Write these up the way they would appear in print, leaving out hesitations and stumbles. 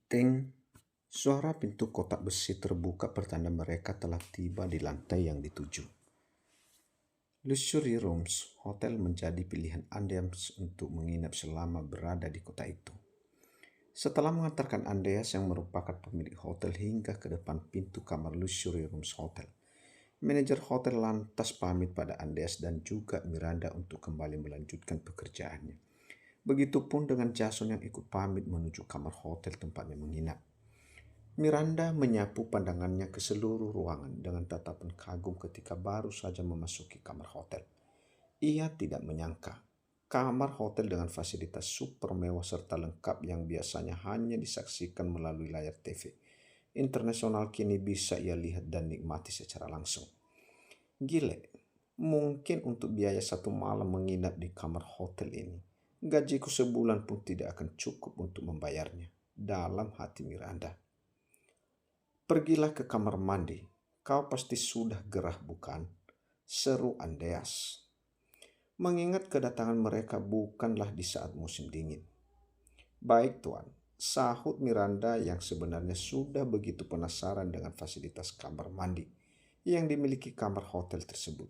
Ting, suara pintu kotak besi terbuka pertanda mereka telah tiba di lantai yang dituju. Luxury Rooms Hotel menjadi pilihan Andreas untuk menginap selama berada di kota itu. Setelah mengantarkan Andreas yang merupakan pemilik hotel hingga ke depan pintu kamar Luxury Rooms Hotel, manajer hotel lantas pamit pada Andreas dan juga Miranda untuk kembali melanjutkan pekerjaannya. Begitupun dengan Jason yang ikut pamit menuju kamar hotel tempatnya menginap. Miranda menyapu pandangannya ke seluruh ruangan dengan tatapan kagum ketika baru saja memasuki kamar hotel. Ia tidak menyangka kamar hotel dengan fasilitas super mewah serta lengkap yang biasanya hanya disaksikan melalui layar TV internasional kini bisa ia lihat dan nikmati secara langsung. Gile, mungkin untuk biaya satu malam menginap di kamar hotel ini, gajiku sebulan pun tidak akan cukup untuk membayarnya. Dalam hati Miranda. Pergilah ke kamar mandi, kau pasti sudah gerah bukan? Seru Andreas. Mengingat kedatangan mereka bukanlah di saat musim dingin. Baik tuan, sahut Miranda yang sebenarnya sudah begitu penasaran dengan fasilitas kamar mandi yang dimiliki kamar hotel tersebut.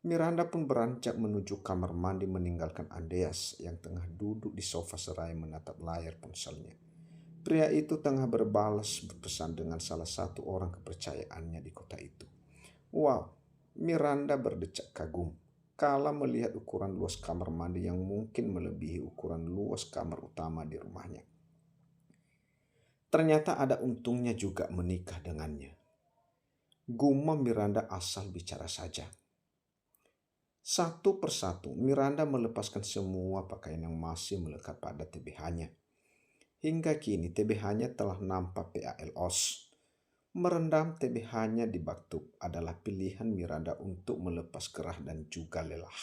Miranda pun beranjak menuju kamar mandi meninggalkan Andreas yang tengah duduk di sofa seraya menatap layar ponselnya. Pria itu tengah berbalas berpesan dengan salah satu orang kepercayaannya di kota itu. Wow, Miranda berdecak kagum kala melihat ukuran luas kamar mandi yang mungkin melebihi ukuran luas kamar utama di rumahnya. Ternyata ada untungnya juga menikah dengannya. Gumam Miranda asal bicara saja. Satu persatu Miranda melepaskan semua pakaian yang masih melekat pada TBH-nya. Hingga kini TBH-nya telah nampak PALOS. Merendam TBH-nya di bak tub adalah pilihan Miranda untuk melepas gerah dan juga lelah.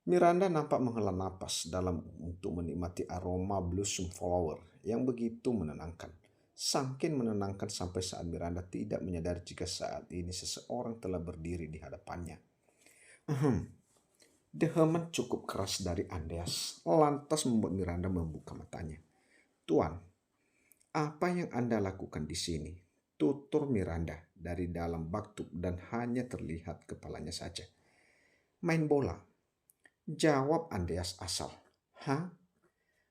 Miranda nampak menghela napas dalam untuk menikmati aroma blossom flower yang begitu menenangkan. Sangkin menenangkan sampai saat Miranda tidak menyadari jika saat ini seseorang telah berdiri di hadapannya. Deheman cukup keras dari Andreas lantas membuat Miranda membuka matanya. Tuan, apa yang Anda lakukan di sini? Tutur Miranda dari dalam bak tub dan hanya terlihat kepalanya saja. Main bola. Jawab Andreas asal. Hah?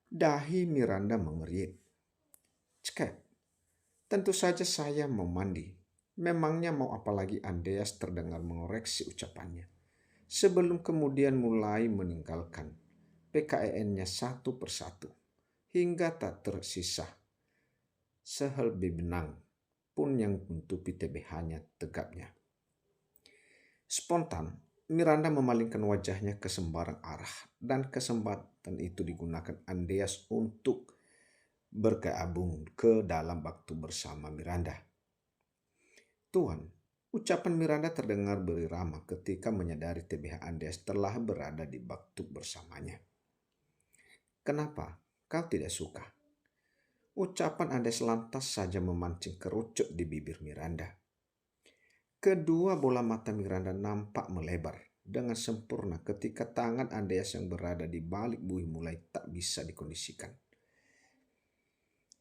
Dahi Miranda mengerit. Ceket. Tentu saja saya mau mandi. Memangnya mau apa lagi Andreas terdengar mengoreksi ucapannya. Sebelum kemudian mulai meninggalkan PKEN-nya satu persatu. Hingga tak tersisa sehelai benang pun yang menutupi TBH-nya tegapnya. Spontan, Miranda memalingkan wajahnya ke sembarang arah dan kesempatan itu digunakan Andreas untuk bergabung ke dalam waktu bersama Miranda. Tuan, ucapan Miranda terdengar berirama ketika menyadari TBH Andreas telah berada di bak tub bersamanya. Kenapa kau tidak suka? Ucapan Andreas lantas saja memancing kerucut di bibir Miranda. Kedua bola mata Miranda nampak melebar dengan sempurna ketika tangan Andreas yang berada di balik buih mulai tak bisa dikondisikan.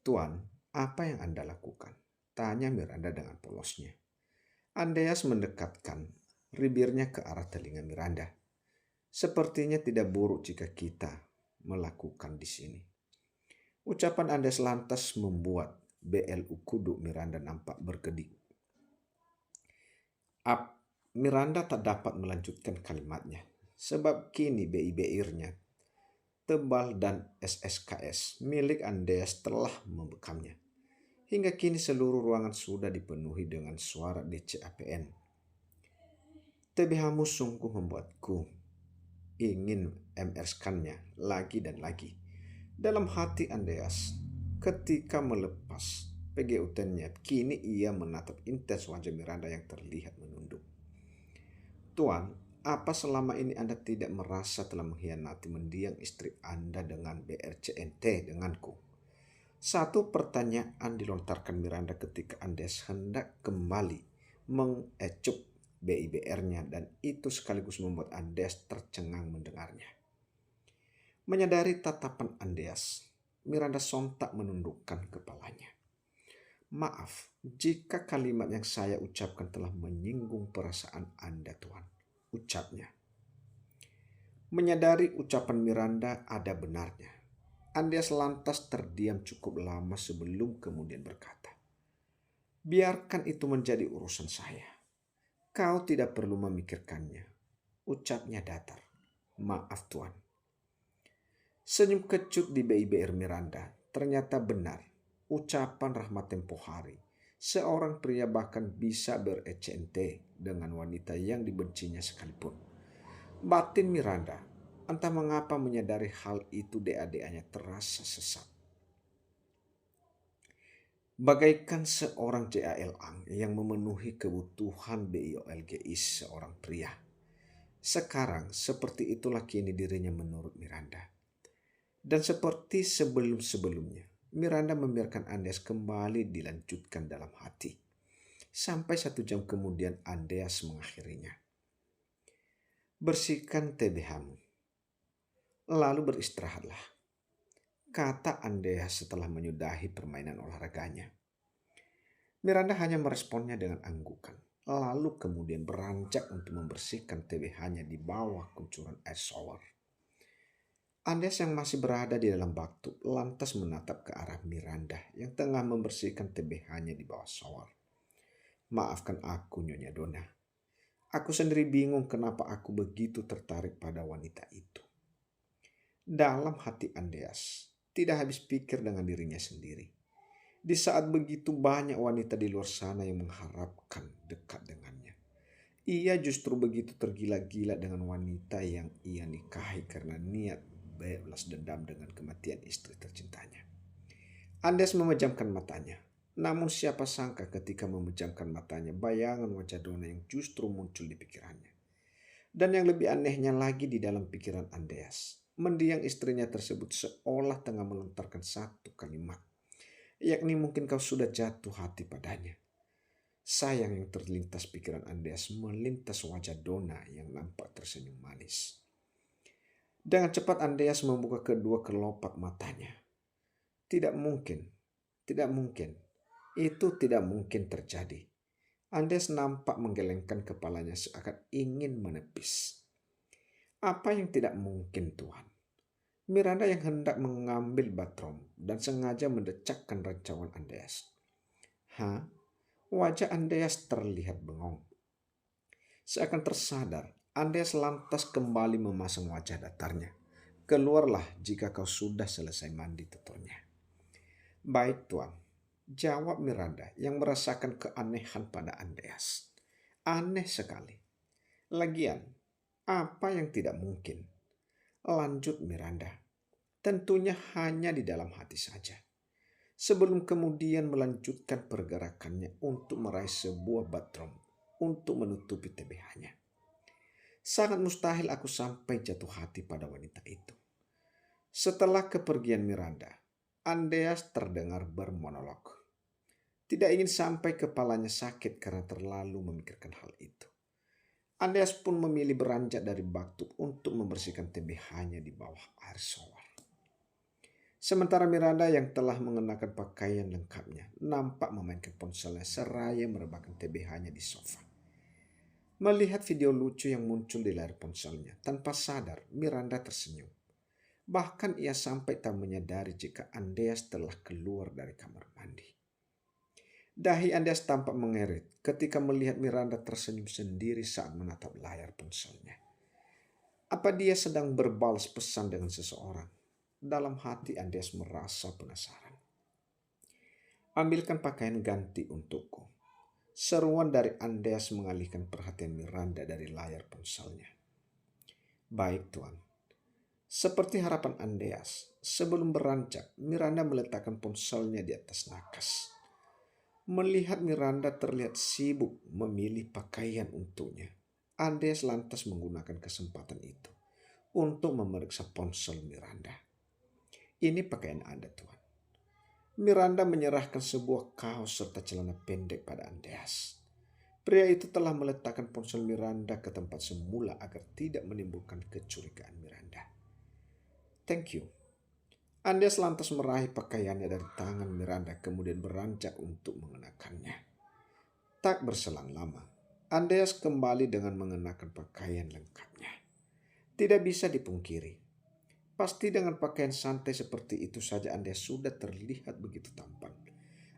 Tuan, apa yang Anda lakukan? Tanya Miranda dengan polosnya. Andreas mendekatkan bibirnya ke arah telinga Miranda. Sepertinya tidak buruk jika kita melakukan di sini. Ucapan Andreas lantas membuat BLU kudu Miranda nampak berkedip. Miranda tak dapat melanjutkan kalimatnya, sebab kini BIBIR-nya tebal dan SSKS milik Andreas telah membekamnya. Hingga kini seluruh ruangan sudah dipenuhi dengan suara DCAPN. TBH-mu sungguh membuatku ingin MR-skannya lagi dan lagi. Dalam hati Andreas ketika melepas PGUTN-nya, kini ia menatap intens wajah Miranda yang terlihat menunduk. Tuan, apa selama ini Anda tidak merasa telah mengkhianati mendiang istri Anda dengan BRCNT denganku? Satu pertanyaan dilontarkan Miranda ketika Andreas hendak kembali mengecup BIBR-nya dan itu sekaligus membuat Andreas tercengang mendengarnya. Menyadari tatapan Andreas, Miranda sontak menundukkan kepalanya. Maaf jika kalimat yang saya ucapkan telah menyinggung perasaan Anda, Tuan, ucapnya. Menyadari ucapan Miranda ada benarnya. Andreas lantas terdiam cukup lama sebelum kemudian berkata, "Biarkan itu menjadi urusan saya. Kau tidak perlu memikirkannya," ucapnya datar. "Maaf, Tuan." Senyum kecut di BIBR Miranda. Ternyata benar. Ucapan Rahmat tempo hari. Seorang pria bahkan bisa berecente dengan wanita yang dibencinya sekalipun. Batin Miranda, entah mengapa menyadari hal itu DA-DA-nya terasa sesat. Bagaikan seorang JAL Ang yang memenuhi kebutuhan BIOLGIS seorang pria. Sekarang seperti itulah kini dirinya menurut Miranda. Dan seperti sebelum-sebelumnya, Miranda membiarkan Andreas kembali dilanjutkan dalam hati. Sampai 1 jam kemudian Andreas mengakhirinya. "Bersihkan TBH-mu, lalu beristirahatlah," kata Andreas setelah menyudahi permainan olahraganya. Miranda hanya meresponnya dengan anggukan, lalu kemudian beranjak untuk membersihkan TBH-nya di bawah kucuran air shower. Andreas yang masih berada di dalam bak lantas menatap ke arah Miranda yang tengah membersihkan TBH-nya di bawah shower. "Maafkan aku, Nyonya Donna. Aku sendiri bingung kenapa aku begitu tertarik pada wanita itu." Dalam hati Andreas tidak habis pikir dengan dirinya sendiri. Di saat begitu banyak wanita di luar sana yang mengharapkan dekat dengannya, ia justru begitu tergila-gila dengan wanita yang ia nikahi karena niat balas dendam dengan kematian istri tercintanya. Andreas memejamkan matanya. Namun siapa sangka ketika memejamkan matanya, bayangan wajah Donna yang justru muncul di pikirannya. Dan yang lebih anehnya lagi di dalam pikiran Andreas, mendiang istrinya tersebut seolah tengah melontarkan satu kalimat, yakni mungkin kau sudah jatuh hati padanya. Sayang yang terlintas pikiran Andreas melintas wajah Donna yang nampak tersenyum manis. Dengan cepat Andreas membuka kedua kelopak matanya. Tidak mungkin, tidak mungkin. Itu tidak mungkin terjadi. Andreas nampak menggelengkan kepalanya seakan ingin menepis. Apa yang tidak mungkin, Tuhan? Miranda yang hendak mengambil batrom dan sengaja mendecakkan rancangan Andreas. Wajah Andreas terlihat bengong. Seakan tersadar, Andreas lantas kembali memasang wajah datarnya. "Keluarlah jika kau sudah selesai mandi," tuturnya. "Baik, Tuan," jawab Miranda yang merasakan keanehan pada Andreas. Aneh sekali. Lagian, apa yang tidak mungkin? Lanjut Miranda. Tentunya hanya di dalam hati saja. Sebelum kemudian melanjutkan pergerakannya untuk meraih sebuah batrom untuk menutupi TBH-nya. Sangat mustahil aku sampai jatuh hati pada wanita itu. Setelah kepergian Miranda, Andreas terdengar bermonolog. Tidak ingin sampai kepalanya sakit karena terlalu memikirkan hal itu. Andreas pun memilih beranjak dari bak tub untuk membersihkan TBH-nya di bawah air shower. Sementara Miranda yang telah mengenakan pakaian lengkapnya nampak memainkan ponselnya seraya merebahkan TBH-nya di sofa. Melihat video lucu yang muncul di layar ponselnya, tanpa sadar Miranda tersenyum. Bahkan ia sampai tak menyadari jika Andreas telah keluar dari kamar mandi. Dahi Andreas tampak mengerit ketika melihat Miranda tersenyum sendiri saat menatap layar ponselnya. Apa dia sedang berbalas pesan dengan seseorang? Dalam hati Andreas merasa penasaran. "Ambilkan pakaian ganti untukku," seruan dari Andreas mengalihkan perhatian Miranda dari layar ponselnya. "Baik, Tuan." Seperti harapan Andreas, sebelum beranjak, Miranda meletakkan ponselnya di atas nakas. Melihat Miranda terlihat sibuk memilih pakaian untuknya, Andreas lantas menggunakan kesempatan itu untuk memeriksa ponsel Miranda. "Ini pakaian Anda, Tuan." Miranda menyerahkan sebuah kaos serta celana pendek pada Andreas. Pria itu telah meletakkan ponsel Miranda ke tempat semula agar tidak menimbulkan kecurigaan Miranda. "Thank you." Andes lantas meraih pakaiannya dari tangan Miranda kemudian beranjak untuk mengenakannya. Tak berselang lama, Andreas kembali dengan mengenakan pakaian lengkapnya. Tidak bisa dipungkiri, pasti dengan pakaian santai seperti itu saja Andreas sudah terlihat begitu tampan.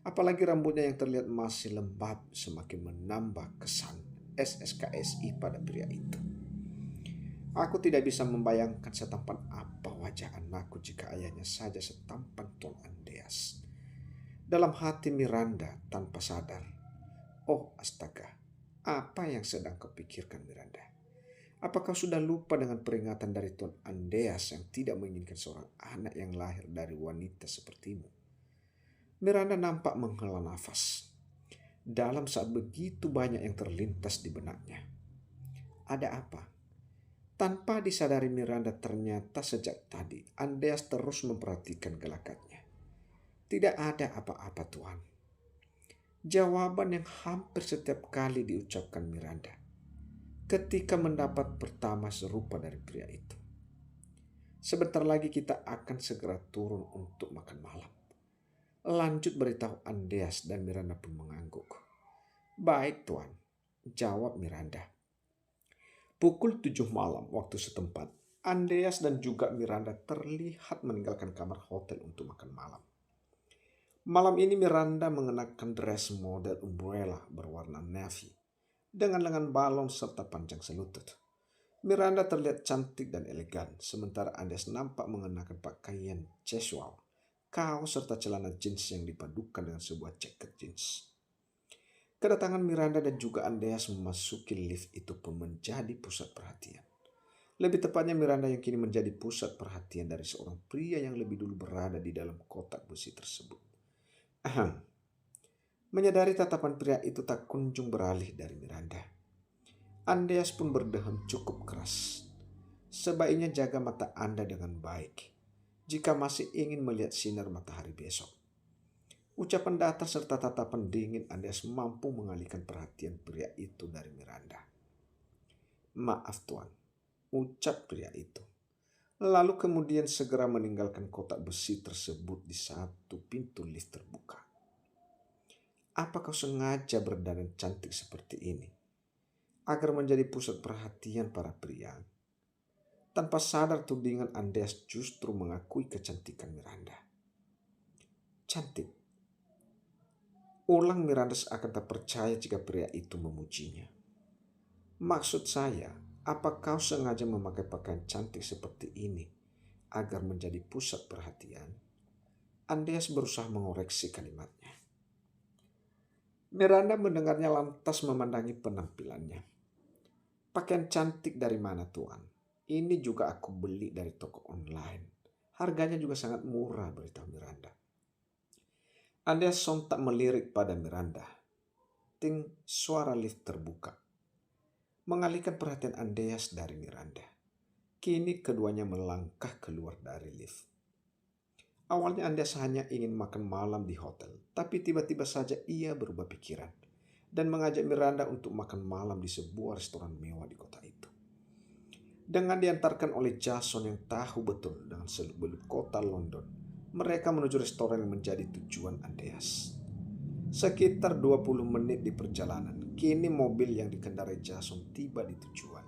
Apalagi rambutnya yang terlihat masih lembab semakin menambah kesan SSKSI pada pria itu. Aku tidak bisa membayangkan setampan apa wajah anakku jika ayahnya saja setampan Tuan Andreas. Dalam hati Miranda tanpa sadar, oh astaga, apa yang sedang kepikirkan Miranda? Apakah sudah lupa dengan peringatan dari Tuan Andreas yang tidak menginginkan seorang anak yang lahir dari wanita sepertimu? Miranda nampak menghela nafas. Dalam saat begitu banyak yang terlintas di benaknya. Ada apa? Tanpa disadari Miranda ternyata sejak tadi Andreas terus memperhatikan gelagatnya. Tidak ada apa-apa Tuan. Jawaban yang hampir setiap kali diucapkan Miranda ketika mendapat pertama serupa dari pria itu. Sebentar lagi kita akan segera turun untuk makan malam. Lanjut beritahu Andreas dan Miranda pun mengangguk. Baik Tuan, jawab Miranda. Pukul 7 malam waktu setempat, Andreas dan juga Miranda terlihat meninggalkan kamar hotel untuk makan malam. Malam ini Miranda mengenakan dress model umbrella berwarna navy dengan lengan balon serta panjang selutut. Miranda terlihat cantik dan elegan, sementara Andreas nampak mengenakan pakaian casual, kaos serta celana jeans yang dipadukan dengan sebuah jaket jeans. Kedatangan Miranda dan juga Andreas memasuki lift itu pun menjadi pusat perhatian. Lebih tepatnya Miranda yang kini menjadi pusat perhatian dari seorang pria yang lebih dulu berada di dalam kotak besi tersebut. Ahem. Menyadari tatapan pria itu tak kunjung beralih dari Miranda. Andreas pun berdehem cukup keras. Sebaiknya jaga mata Anda dengan baik jika masih ingin melihat sinar matahari besok. Ucapan datar serta tatapan dingin Andreas mampu mengalihkan perhatian pria itu dari Miranda. Maaf Tuan, ucap pria itu. Lalu kemudian segera meninggalkan kotak besi tersebut di satu pintu lift terbuka. Apa kau sengaja berdandan cantik seperti ini agar menjadi pusat perhatian para pria? Tanpa sadar tudingan Andreas justru mengakui kecantikan Miranda. Cantik. Ulang Miranda seakan tak percaya jika pria itu memujinya. Maksud saya, apa kau sengaja memakai pakaian cantik seperti ini agar menjadi pusat perhatian? Andreas berusaha mengoreksi kalimatnya. Miranda mendengarnya lantas memandangi penampilannya. Pakaian cantik dari mana Tuan? Ini juga aku beli dari toko online. Harganya juga sangat murah, beritahu Miranda. Andreas sontak melirik pada Miranda. Ting, suara lift terbuka. Mengalihkan perhatian Andreas dari Miranda. Kini keduanya melangkah keluar dari lift. Awalnya Andreas hanya ingin makan malam di hotel, tapi tiba-tiba saja ia berubah pikiran dan mengajak Miranda untuk makan malam di sebuah restoran mewah di kota itu. Dengan diantarkan oleh Jason yang tahu betul dengan seluk-beluk kota London, mereka menuju restoran yang menjadi tujuan Andreas. Sekitar 20 menit di perjalanan, kini mobil yang dikendarai Jason tiba di tujuan.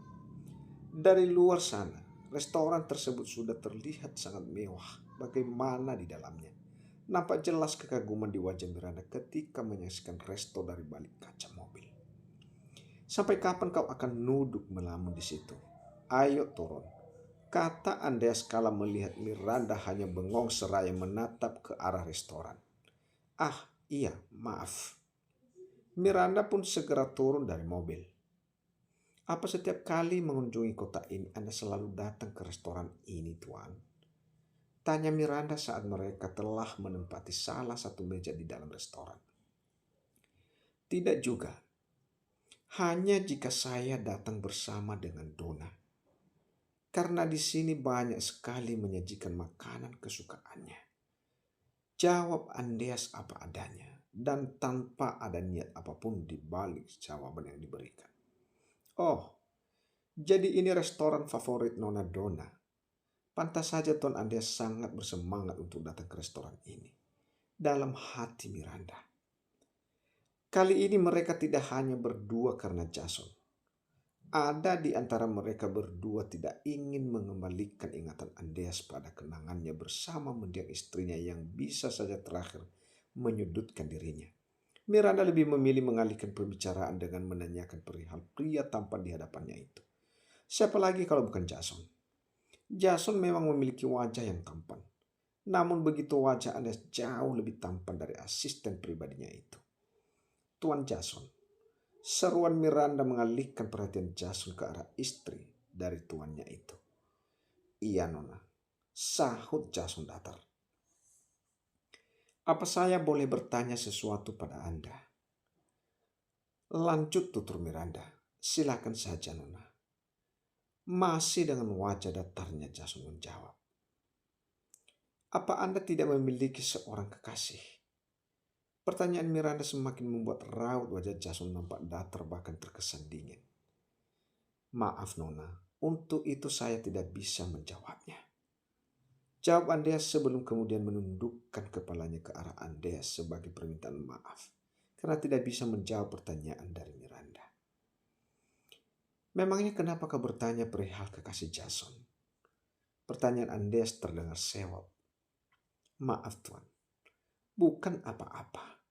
Dari luar sana, restoran tersebut sudah terlihat sangat mewah. Bagaimana di dalamnya? Nampak jelas kekaguman di wajah Miranda ketika menyaksikan resto dari balik kaca mobil. Sampai kapan kau akan nuduk melamun di situ? Ayo turun, kata Andreas kala melihat Miranda hanya bengong seraya menatap ke arah restoran. Ah, iya, maaf. Miranda pun segera turun dari mobil. Apa setiap kali mengunjungi kota ini Anda selalu datang ke restoran ini, Tuan? Tanya Miranda saat mereka telah menempati salah satu meja di dalam restoran. Tidak juga. Hanya jika saya datang bersama dengan Donna. Karena di sini banyak sekali menyajikan makanan kesukaannya. Jawab Andreas apa adanya dan tanpa ada niat apapun di balik jawaban yang diberikan. Oh, jadi ini restoran favorit Nona Donna. Pantas saja Tuan Andreas sangat bersemangat untuk datang ke restoran ini. Dalam hati Miranda. Kali ini mereka tidak hanya berdua karena Jason. Ada di antara mereka berdua tidak ingin mengembalikan ingatan Andreas pada kenangannya bersama mendiang istrinya yang bisa saja terakhir menyudutkan dirinya. Miranda lebih memilih mengalihkan pembicaraan dengan menanyakan perihal pria tampan di hadapannya itu. Siapa lagi kalau bukan Jason? Jason memang memiliki wajah yang tampan. Namun begitu wajah Andreas jauh lebih tampan dari asisten pribadinya itu. Tuan Jason. Seruan Miranda mengalihkan perhatian Jason ke arah istri dari tuannya itu. Iya Nona, sahut Jason datar. Apa saya boleh bertanya sesuatu pada Anda? Lanjut tutur Miranda, silakan saja Nona. Masih dengan wajah datarnya Jason menjawab. Apa Anda tidak memiliki seorang kekasih? Pertanyaan Miranda semakin membuat raut wajah Jason nampak datar bahkan terkesan dingin. Maaf Nona, untuk itu saya tidak bisa menjawabnya. Jawab Andreas sebelum kemudian menundukkan kepalanya ke arah Andreas sebagai permintaan maaf karena tidak bisa menjawab pertanyaan dari Miranda. Memangnya kenapa kau bertanya perihal kekasih Jason? Pertanyaan Andreas terdengar sewot. Maaf Tuan, bukan apa-apa.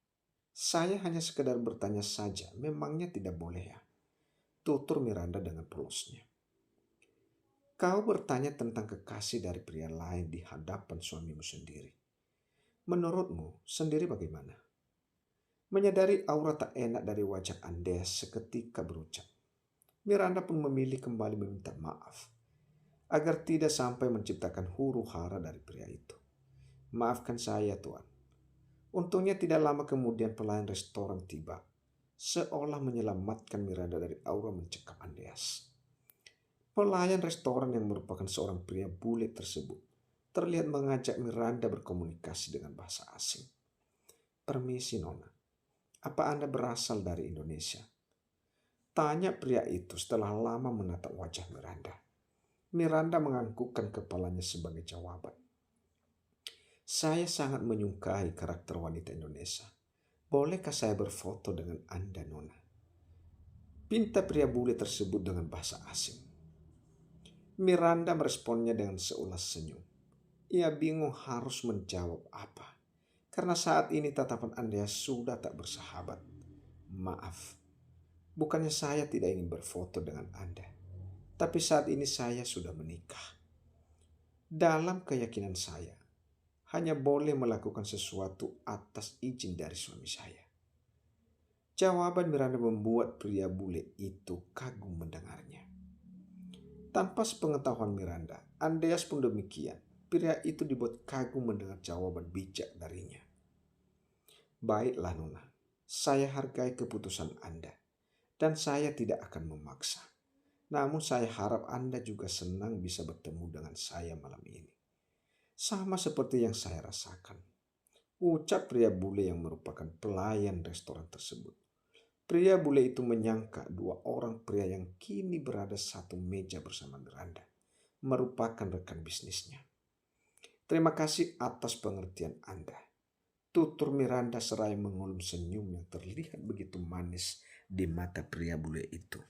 Saya hanya sekedar bertanya saja, memangnya tidak boleh ya? Tutur Miranda dengan polosnya. Kau bertanya tentang kekasih dari pria lain di hadapan suamimu sendiri. Menurutmu sendiri bagaimana? Menyadari aura tak enak dari wajah Andreas seketika berucap. Miranda pun memilih kembali meminta maaf, agar tidak sampai menciptakan huru hara dari pria itu. Maafkan saya Tuan. Untungnya tidak lama kemudian pelayan restoran tiba, seolah menyelamatkan Miranda dari aura mencekam Andreas. Pelayan restoran yang merupakan seorang pria bule tersebut terlihat mengajak Miranda berkomunikasi dengan bahasa asing. Permisi Nona, apa Anda berasal dari Indonesia? Tanya pria itu setelah lama menatap wajah Miranda. Miranda menganggukkan kepalanya sebagai jawaban. Saya sangat menyukai karakter wanita Indonesia. Bolehkah saya berfoto dengan Anda, Nona? Pinta pria bule tersebut dengan bahasa asing. Miranda meresponnya dengan seulas senyum. Ia bingung harus menjawab apa. Karena saat ini tatapan Andreas sudah tak bersahabat. Maaf, bukannya saya tidak ingin berfoto dengan Anda. Tapi saat ini saya sudah menikah. Dalam keyakinan saya, hanya boleh melakukan sesuatu atas izin dari suami saya. Jawaban Miranda membuat pria bule itu kagum mendengarnya. Tanpa sepengetahuan Miranda, Andreas pun demikian. Pria itu dibuat kagum mendengar jawaban bijak darinya. Baiklah Nona, saya hargai keputusan Anda dan saya tidak akan memaksa. Namun saya harap Anda juga senang bisa bertemu dengan saya malam ini. Sama seperti yang saya rasakan, ucap pria bule yang merupakan pelayan restoran tersebut. Pria bule itu menyangka dua orang pria yang kini berada satu meja bersama Miranda merupakan rekan bisnisnya. Terima kasih atas pengertian Anda, tutur Miranda seraya mengulum senyum yang terlihat begitu manis di mata pria bule itu.